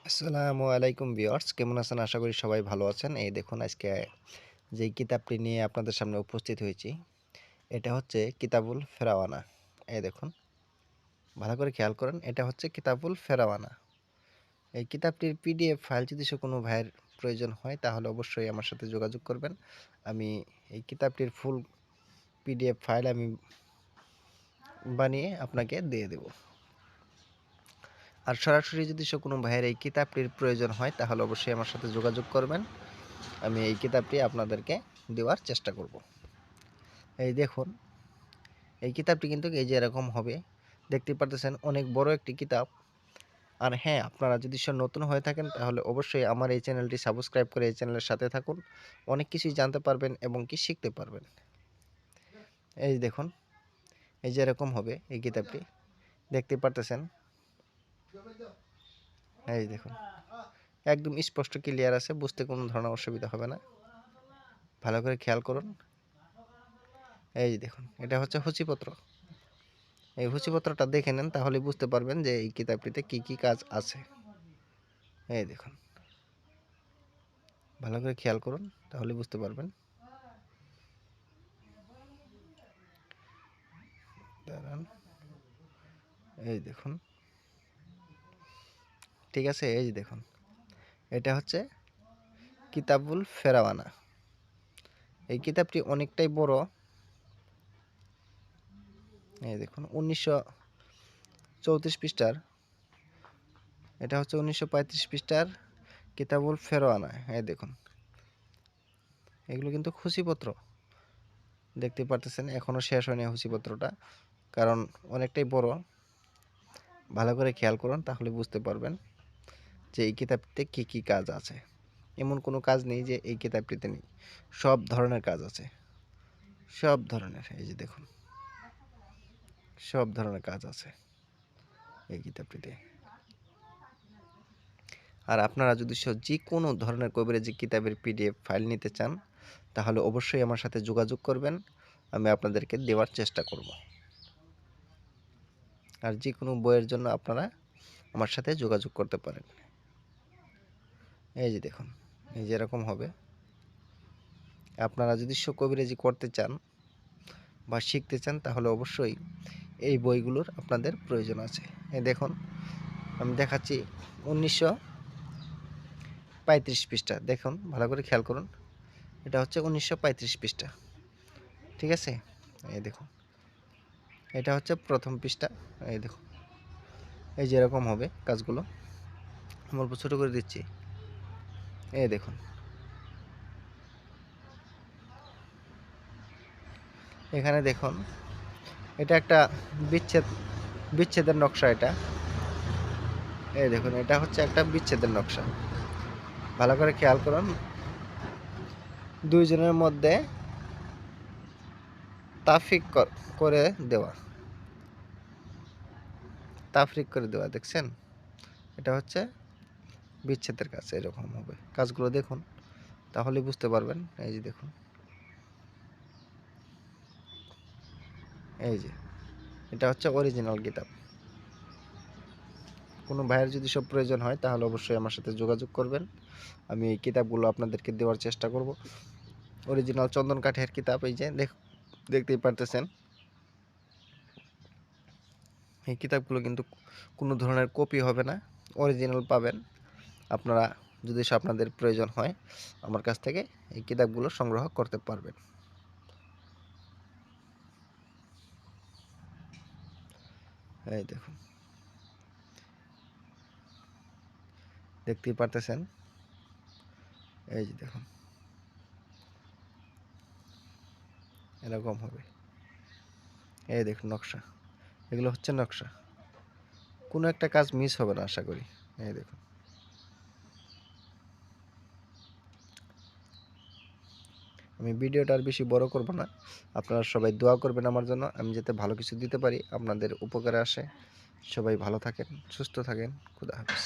আসসালামু আলাইকুম ভিউয়ার্স, কেমন আছেন? আশা করি সবাই ভালো আছেন। এই দেখুন আজকে যেই কিতাবটি নিয়ে আপনাদের সামনে উপস্থিত হয়েছি, এটা হচ্ছে কিতাবুল ফেরাওয়ানা। এই দেখুন, ভালো করে খেয়াল করেন, এটা হচ্ছে কিতাবুল ফেরাওয়ানা। এই কিতাবটির পিডিএফ ফাইল যদি কোনো ভাইয়ের প্রয়োজন হয় তাহলে অবশ্যই আমার সাথে যোগাযোগ করবেন। আমি এই কিতাবটির ফুল পিডিএফ ফাইল আমি বানিয়ে আপনাকে দিয়ে দেব। আর সরাসরি যদি কোনো ভাইয়ের এই কিতাবটির প্রয়োজন হয় তাহলে অবশ্যই আমার সাথে যোগাযোগ করবেন। আমি এই কিতাবটি আপনাদেরকে দেওয়ার চেষ্টা করব। এই দেখুন, এই কিতাবটি কিন্তু এই যে এরকম হবে, দেখতে পারতেছেন অনেক বড় একটি কিতাব। আর হ্যাঁ, আপনারা যদি নতুন হয়ে থাকেন তাহলে অবশ্যই আমার এই চ্যানেলটি সাবস্ক্রাইব করে এই চ্যানেলের সাথে থাকুন। অনেক কিছুই জানতে পারবেন এবং কি শিখতে পারবেন। এই দেখুন, এই যে এরকম হবে এই কিতাবটি, দেখতে পারতেছেন। এই দেখুন, একদম স্পষ্ট ক্লিয়ার আছে, বুঝতে কোনো ধরনের অসুবিধা হবে না। ভালো করে খেয়াল করুন। এই দেখুন, এটা হচ্ছে সূচিপত্র। এই সূচিপত্রটা দেখে নেন তাহলে বুঝতে পারবেন যে এই কিতাবটিতে কি কি কাজ আছে। এই দেখুন, ভালো করে খেয়াল করুন তাহলে বুঝতে পারবেন। দাঁড়ান, এই দেখুন, ঠিক আছে। এই যে দেখুন, এটা হচ্ছে কিতাবুল ফেরাওয়ানা। এই কিতাবটি অনেকটাই বড়। এই দেখুন, 1934 পৃষ্ঠার, এটা হচ্ছে 1935 পৃষ্ঠার কিতাবুল ফেরাওয়ানা। এই দেখুন, এগুলো কিন্তু সূচিপত্র, দেখতে পারতেছেন এখনো শেষ হয়নি সূচিপত্রটা, কারণ অনেকটাই বড়। ভালো করে খেয়াল করুন তাহলে বুঝতে পারবেন যে এই কিতাবটিতে কি কি কাজ আছে। এমন কোনো কাজ নেই যে এই কিতাবটিতে নেই, সব ধরনের কাজ আছে, সব ধরনের। এই যে দেখুন, সব ধরনের কাজ আছে এই কিতাবটিতে। আর আপনারা যদি যে কোনো ধরনের কবিরাজি কিতাবের পিডিএফ ফাইল নিতে চান তাহলে অবশ্যই আমার সাথে যোগাযোগ করবেন, আমি আপনাদেরকে দেওয়ার চেষ্টা করব। আর যে কোনো বইয়ের জন্য আপনারা আমার সাথে যোগাযোগ করতে পারেন। এই যে দেখুন, এই যে এরকম হবে। আপনারা যদি কবিরাজি করতে চান বা শিখতে চান তাহলে অবশ্যই এই বইগুলোর আপনাদের প্রয়োজন আছে। এই দেখুন, আমি দেখাচ্ছি 1935 পৃষ্ঠা। দেখুন, ভালো করে খেয়াল করুন, এটা হচ্ছে 1935 পৃষ্ঠা, ঠিক আছে। এই দেখুন, এটা হচ্ছে প্রথম পৃষ্ঠা। এই দেখুন, এই যে এরকম হবে কাজগুলো, আমি অল্প ছোটো করে দিচ্ছি। এই দেখুন, এখানে দেখুন, এটা একটা বিচ্ছেদের নকশা। এটা এই দেখুন, এটা হচ্ছে একটা বিচ্ছেদের নকশা। ভালো করে খেয়াল করুন, দুইজনের মধ্যে তাফরিক করে দেওয়া, তাফরিক করে দেওয়া, দেখছেন? এটা হচ্ছে বিচ্ছেদের কাজ। এরকম হবে কাজগুলো, দেখুন তাহলে বুঝতে পারবেন। এই যে দেখুন, এই যে এটা হচ্ছে অরিজিনাল কিতাব। কোনো ভাইয়ের যদি প্রয়োজন হয় তাহলে অবশ্যই আমার সাথে যোগাযোগ করবেন, আমি এই কিতাবগুলো আপনাদেরকে দেওয়ার চেষ্টা করব। অরিজিনাল চন্দন কাঠের কিতাব। এই যে দেখতেই পারতেছেন, এই কিতাবগুলো কিন্তু কোনো ধরনের কপি হবে না, অরিজিনাল পাবেন। আপনারা যদি আপনাদের প্রয়োজন হয় আমার কাছ থেকে এই কিতাবগুলো সংগ্রহ করতে পারবেন। এই দেখুন, দেখতেই পারতেছেন। এই যে দেখুন, এরকম হবে। এই দেখুন নকশা, এগুলো হচ্ছে নকশা, কোনো একটা কাজ মিস হবে না আশা করি। এই দেখুন, আমি ভিডিওটা আর বেশি বড় করব না, আপনারা সবাই দোয়া করবেন আমার জন্য, আমি যাতে ভালো কিছু দিতে পারি, আপনাদের উপকারে আসে। সবাই ভালো থাকেন, সুস্থ থাকেন। খুদা হাফেজ।